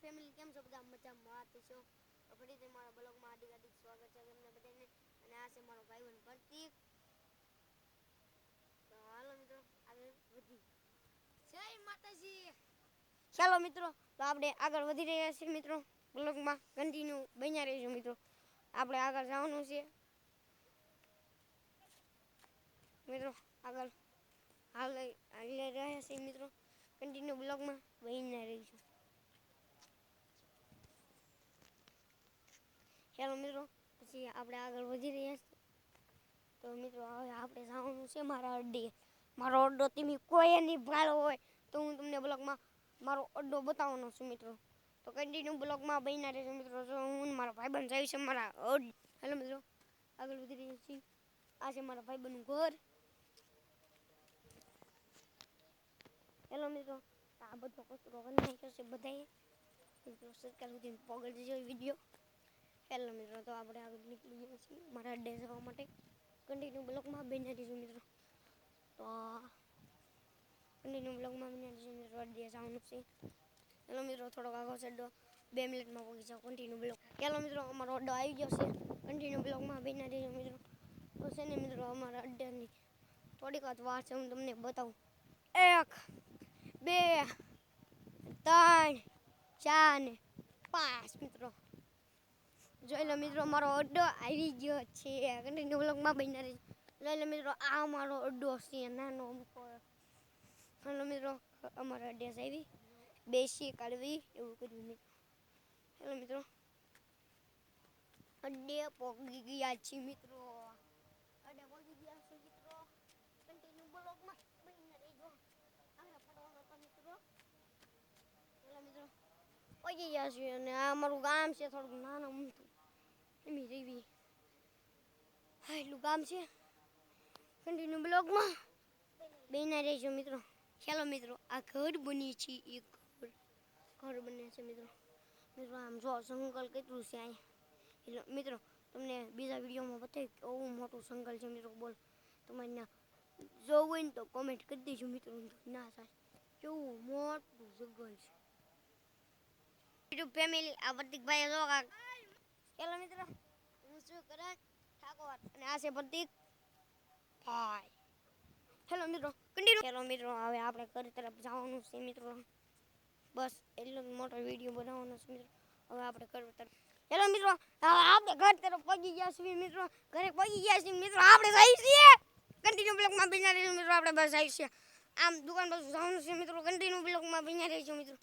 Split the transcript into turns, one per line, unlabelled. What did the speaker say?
family કેમ છો બધા મજામાં છો ફરીથી મારા બ્લોગમાં હાર્દિક સ્વાગત છે તમને બધાને અને આ છે મારો ભાઈબંધ પ્રતીક તો હાલો મિત્રો આગળ વધી જય માતાજી ચાલો મિત્રો તો આપણે આગળ વધી રહ્યા છીએ મિત્રો બ્લોગમાં કન્ટિન્યુ બન્યા રહેજો મિત્રો આપણે આગળ જવાનું છે મિત્રો આગળ હાલ રહ્યા છીએ મિત્રો કન્ટિન્યુ બ્લોગમાં બન્યા રહીશું ચાલો મિત્રો પછી આપણે આગળ વધી રહ્યા છીએ તો મિત્રો હવે આપણે જવાનું છે મારા અડ્ડે મારો અડ્ડો તમે કોઈ નહીં ભાળો હોય તો હું તમને બ્લોગમાં મારો અડ્ડો બતાવવાનો છું મિત્રો તો કન્ટિન્યુ બ્લોગમાં બન્યા રહેજો મિત્રો જો હું મારા ભાઈબંધ જાય છે મારા હેલો મિત્રો આગળ વધી રહ્યા છીએ આ છે મારા ભાઈબંધનું ઘર હેલો મિત્રો આ બધો કચરો કરી નાખ્યો છે બધાએ મિત્રો સરકાર સુધી પગડ દેજો વિડીયો હેલો મિત્રો તો આપણે આગળ નીકળી ગયા છીએ મારા અડ્ડે જવા માટે કન્ટિન્યુ બ્લોગમાં બન્યા રહેજો મિત્રો તો કન્ટિન્યુ બ્લોગમાં બન્યા રહેજો મિત્રો અડ્ડે જવાનું છે હેલો મિત્રો થોડોક આગળ છે 2 મિનિટમાં પહોંચી જાવ કન્ટિન્યુ બ્લોગ હેલો મિત્રો અમારો અડ્ડો આવી ગયો છે કન્ટિન્યુ બ્લોગમાં બન્યા રહેજો મિત્રો તો છે ને મિત્રો અમારા અડ્ડાની થોડીક વાર છે હું તમને બતાવું 1 2 3 4 ને 5 મિત્રો જોઈ લો મિત્રો મારો અડ્ડો આવી ગયો છે કન્ટિન્યુ બ્લોગમાં બન્યા રહેજો જોઈ લો મિત્રો આ મારો અડ્ડો છે નાનો અમથો હેલો મિત્રો અમારા અડ્ડે આવી બેસી કાઢવી એવું કર્યું મિત્રો હેલો મિત્રો અડ્ડે પહોંચી ગયા છે મિત્રો અડ્ડે પહોંચી ગયા છે મિત્રો કન્ટિન્યુ બ્લોગમાં બન્યા રહેજો આગળ પડવાનો હતો મિત્રો હેલો મિત્રો પહોંચી ગયા છે અને આ અમારું ગામ છે થોડુંક નાનું અમથું એમી રેવી હા એટલું ગામ છે કન્ટિન્યુ બ્લોગમાં બન્યા રહેજો મિત્રો ચાલો મિત્રો આ ઘર બની છે એક ઘર બને છે મિત્રો મિત્રો આમ જો જંગલ કેટલું છે અહીંયા એટલે મિત્રો તમને બીજા વિડીયોમાં બતાવી કેવું મોટું જંગલ છે મિત્રો બોલ તમારે જોવું હોય ને તો કોમેન્ટ કરી દેજો મિત્રો ના થાય કેવું મોટું જંગલ છે યુટ્યુબ ફેમિલી આ પ્રતિકભાઈ જો ચાલો મિત્રો હું શું કરે ઠાકોર અને આ છે પ્રતિક ભાઈ હેલો મિત્રો કન્ટિન્યુ હેલો મિત્રો હવે આપણે ઘર તરફ જવાનું છે મિત્રો બસ એટલો મોટો વિડીયો બનાવવાનો છે મિત્રો હવે આપણે ઘર તરફ હેલો મિત્રો આપણે ઘર તરફ પહોંચી ગયા છીએ મિત્રો ઘરે પહોંચી ગયા છીએ મિત્રો આપણે જઈએ છીએ કન્ટિન્યુ બ્લોગમાં બન્યા રહીશું મિત્રો આપણે બસ આવી છીએ આમ દુકાન બાજુ જવાનું છે મિત્રો કન્ટિન્યુ બ્લોગમાં બન્યા રહીશું મિત્રો